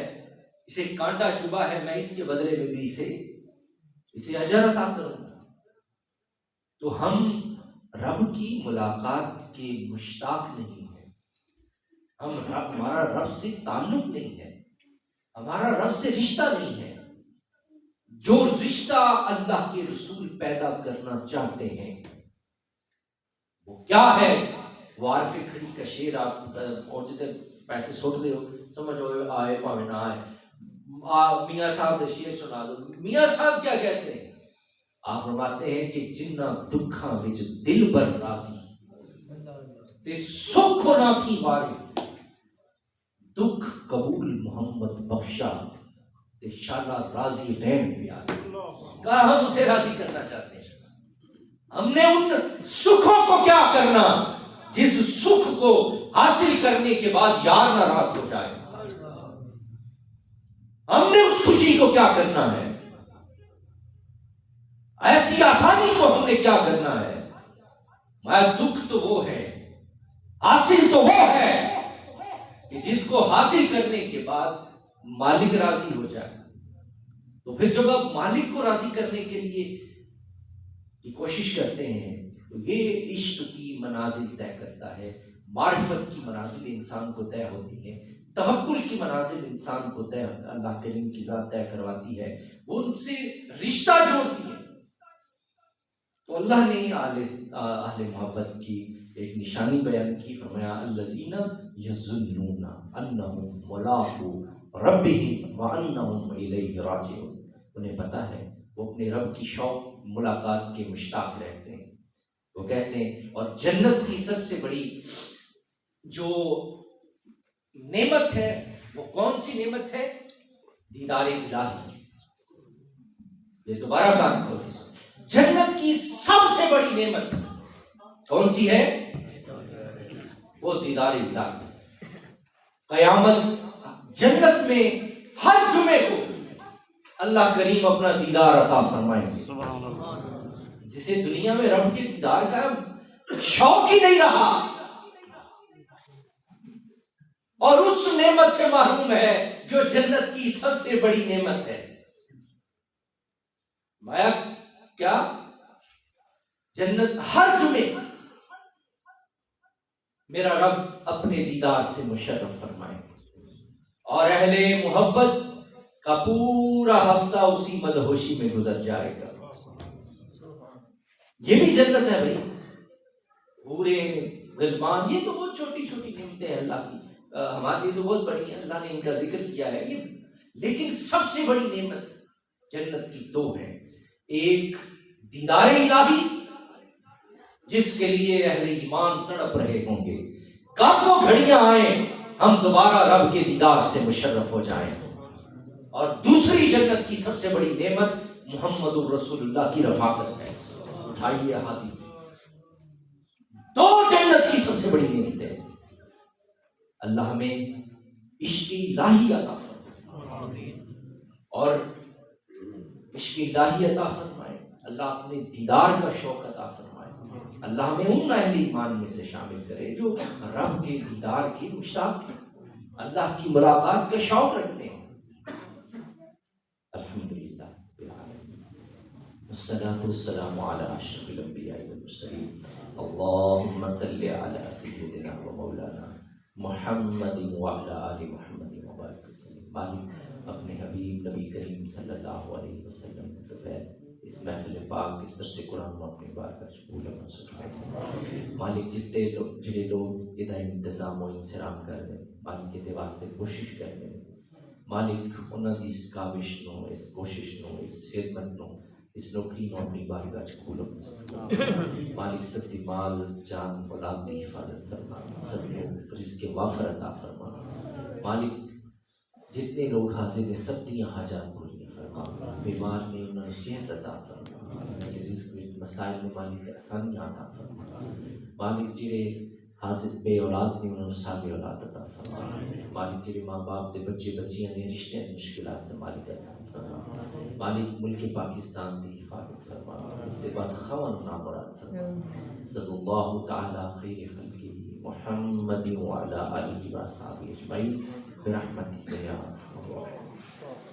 اسے کانٹا چبھا ہے، میں اس کے بدلے میں بھی اسے اجر عطا کروں گا. تو ہم رب کی ملاقات کے مشتاق نہیں ہیں، ہمارا رب سے تعلق نہیں ہے، ہمارا رب سے رشتہ نہیں ہے. جو رشتہ اللہ کے رسول پیدا کرنا چاہتے ہیں وہ کیا ہے؟ وہ عارف کھڑی کا شعر آپ اور جتنے پیسے سوٹ دے ہو سمجھو آئے پاوے نہ آئے، میاں صاحب نے شعر سنا دو. میاں صاحب کیا کہتے ہیں؟ آپ فرماتے ہیں کہ جنہ دکھاں وچ دل بر راضی تے سکھ نہ تھی واری، دکھ قبول محمد بخشا تے شالا راضی رہن پیارے. کہا ہم اسے راضی کرنا چاہتے ہیں. ہم نے ان سکھوں کو کیا کرنا جس سکھ کو حاصل کرنے کے بعد یار ناراض ہو جائے. ہم نے اس خوشی کو کیا کرنا ہے، ایسی آسانی کو ہم نے کیا کرنا ہے. میں دکھ تو وہ ہے، حاصل تو وہ ہے کہ جس کو حاصل کرنے کے بعد مالک راضی ہو جائے. تو پھر جب آپ مالک کو راضی کرنے کے لیے کی کوشش کرتے ہیں تو یہ عشق کی منازل طے کرتا ہے، معرفت کی منازل انسان کو طے ہوتی ہے، توکل کی منازل انسان کو طے اللہ کریم کی ذات طے کرواتی ہے، وہ ان سے رشتہ جوڑتی ہے۔ تو اللہ نے اہل محبت کی ایک نشانی بیان کی، فرمایا الذین یظنون انہم ملاقو ربہم وانہم الیہ راجعون، انہیں پتہ ہے وہ اپنے رب کی شوق ملاقات کے مشتاق رہتے ہیں۔ وہ کہتے ہیں، اور جنت کی سب سے بڑی جو نعمت ہے وہ کون سی نعمت ہے؟ دیدار الہی۔ یہ دوبارہ کان کھول کے سنو، جنت کی سب سے بڑی نعمت کون سی ہے؟ وہ دیدار الہی۔ قیامت جنت میں ہر جمعے کو اللہ کریم اپنا دیدار عطا فرمائیں گے۔ جسے دنیا میں رب کے دیدار کا شوق ہی نہیں رہا اور اس نعمت سے محروم ہے جو جنت کی سب سے بڑی نعمت ہے۔ مایا کیا؟ جنت ہر جمعے میرا رب اپنے دیدار سے مشرف فرمائے، اور اہل محبت کا پورا ہفتہ اسی مدہوشی میں گزر جائے گا۔ یہ بھی جنت ہے بھائی، پورے غلمان، یہ تو بہت چھوٹی چھوٹی نعمتیں ہیں اللہ کی، ہمارے لیے تو بہت بڑی ہیں، اللہ نے ان کا ذکر کیا ہے یہ، لیکن سب سے بڑی نعمت جنت کی دو ہیں، ایک دیدار الہی جس کے لیے اہل ایمان تڑپ رہے ہوں گے، کب وہ گھڑیاں آئیں ہم دوبارہ رب کے دیدار سے مشرف ہو جائیں، اور دوسری جنت کی سب سے بڑی نعمت محمد الرسول اللہ کی رفاقت ہے۔ اٹھائیے حدیث، دو جنت کی سب سے بڑی نعمت ہے۔ اللہ ہمیں عشق الہی عطا فرمائے، اور عشق الہی عطا فرمائے، اللہ اپنے دیدار کا شوق عطا فرمائے، اللہ ہمیں ان اہل ایمان میں سے شامل کرے جو رب کے دیدار کے مشتاق ہیں، اللہ کی ملاقات کا شوق رکھتے ہیں۔ الحمدللہ والصلاة والسلام على اشرف الانبیاء والمرسلین، اللهم صل على سیدنا و مولانا محمد وعلى آل محمد وبارک وسلم۔ مالک اپنے حبیب نبی کریم صلی اللہ علیہ وسلم کے فیض اس محفل پاک اس درس قرآن میں اپنی بارگاہ قبول و منظور فرمائے۔ مالک جڑے لوگ یہ انتظام و انصرام کر دیں، مالک یہ واسطے کوشش کر دیں، مالک انہوں نے اس کاوش نو، اس کوشش نو، اس خدمت نو، اس نوکری نو اپنی بارگاہ قبول و منظور فرمائے۔ مالک سب دی مال جان اولاد دی حفاظت فرما، سب لوگ رزق وافر عطا فرما۔ مالک جتنے لوگ حاضر ہیں سب دی حاجات پوری فرما، بیمار نے انہوں نے صحت عطا فرما، رزق میں مسائل میں مالک آسانی عطا فرما۔ مالک جڑے حاضر بے اولاد نے انہوں نے صالح اولاد عطا فرما۔ مالک جڑے ماں باپ دے بچے بچیاں نے رشتے ہیں مشکلات نے مالک آسان فرما۔ مالک ملک پاکستان دی حفاظت فرما، اس کے بعد خوان نامراد فرما۔ صلی اللہ تعالی خیر خلقہ محمد وعلی آلہ وصحبہ اجمعین برحمتک یا ارحم الراحمین۔